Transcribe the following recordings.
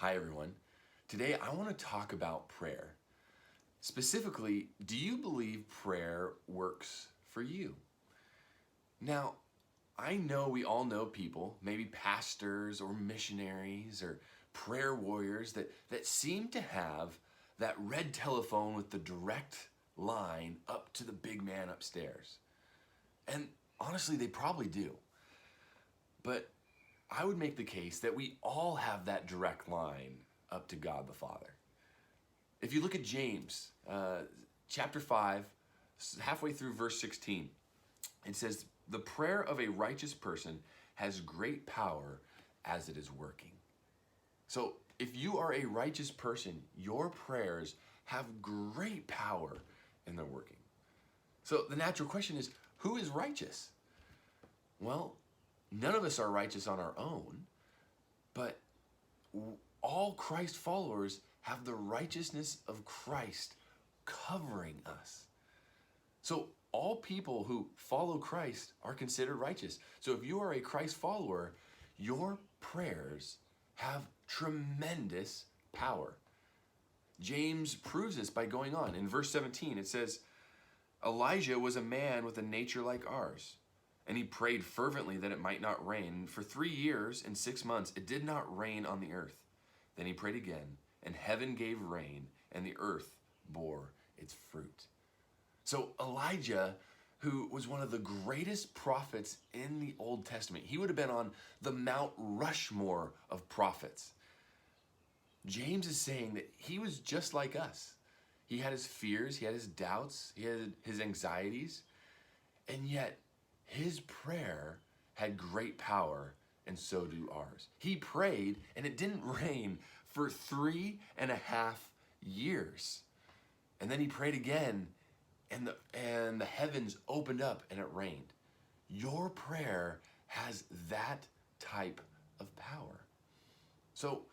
Hi, everyone. Today, I want to talk about prayer. Specifically, do you believe prayer works for you? Now, I know we all know people, maybe pastors or missionaries or prayer warriors that seem to have that red telephone with the direct line up to the big man upstairs. And honestly, they probably do. But I would make the case that we all have that direct line up to God the Father. If you look at James, chapter 5, halfway through verse 16, it says, "The prayer of a righteous person has great power as it is working." So if you are a righteous person, your prayers have great power and they're working. So the natural question is, who is righteous? Well, none of us are righteous on our own, but all Christ followers have the righteousness of Christ covering us. So all people who follow Christ are considered righteous. So if you are a Christ follower, your prayers have tremendous power. James proves this by going on. In verse 17, it says, "Elijah was a man with a nature like ours, and he prayed fervently that it might not rain. For 3 years and 6 months it did not rain on the earth. Then he prayed again, and heaven gave rain, and the earth bore its fruit." So Elijah, who was one of the greatest prophets in the Old Testament, he would have been on the Mount Rushmore of prophets. James is saying that he was just like us. He had his fears, he had his doubts, he had his anxieties, and yet his prayer had great power, and so do ours. He prayed, and it didn't rain for 3.5 years. And then he prayed again, and the heavens opened up and it rained. Your prayer has that type of power. So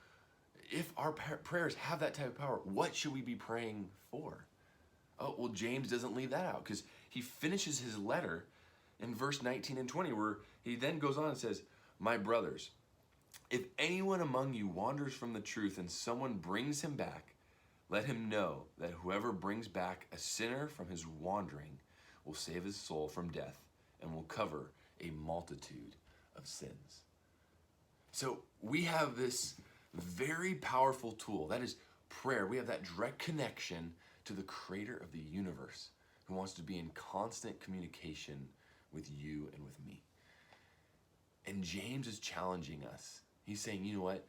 if our prayers have that type of power, what should we be praying for? Oh, well, James doesn't leave that out, because he finishes his letter in verse 19 and 20, where he then goes on and says, "My brothers, if anyone among you wanders from the truth and someone brings him back, let him know that whoever brings back a sinner from his wandering will save his soul from death and will cover a multitude of sins." So we have this very powerful tool, that is prayer. We have that direct connection to the creator of the universe, who wants to be in constant communication with you and with me. And James is challenging us. He's saying, you know what?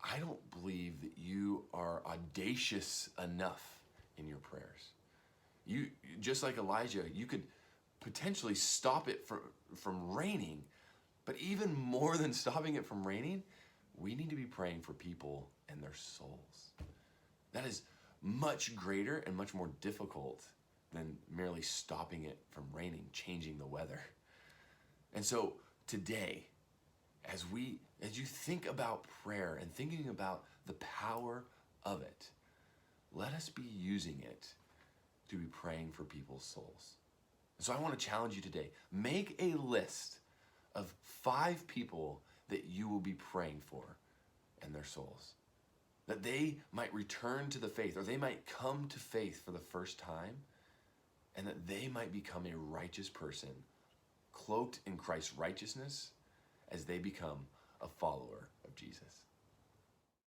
I don't believe that you are audacious enough in your prayers. You, just like Elijah, you could potentially stop it from raining, but even more than stopping it from raining, we need to be praying for people and their souls. That is much greater and much more difficult than merely stopping it from raining, changing the weather. And so today, as you think about prayer and thinking about the power of it, let us be using it to be praying for people's souls. So I want to challenge you today. Make a list of 5 people that you will be praying for and their souls, that they might return to the faith, or they might come to faith for the first time, and that they might become a righteous person, cloaked in Christ's righteousness, as they become a follower of Jesus.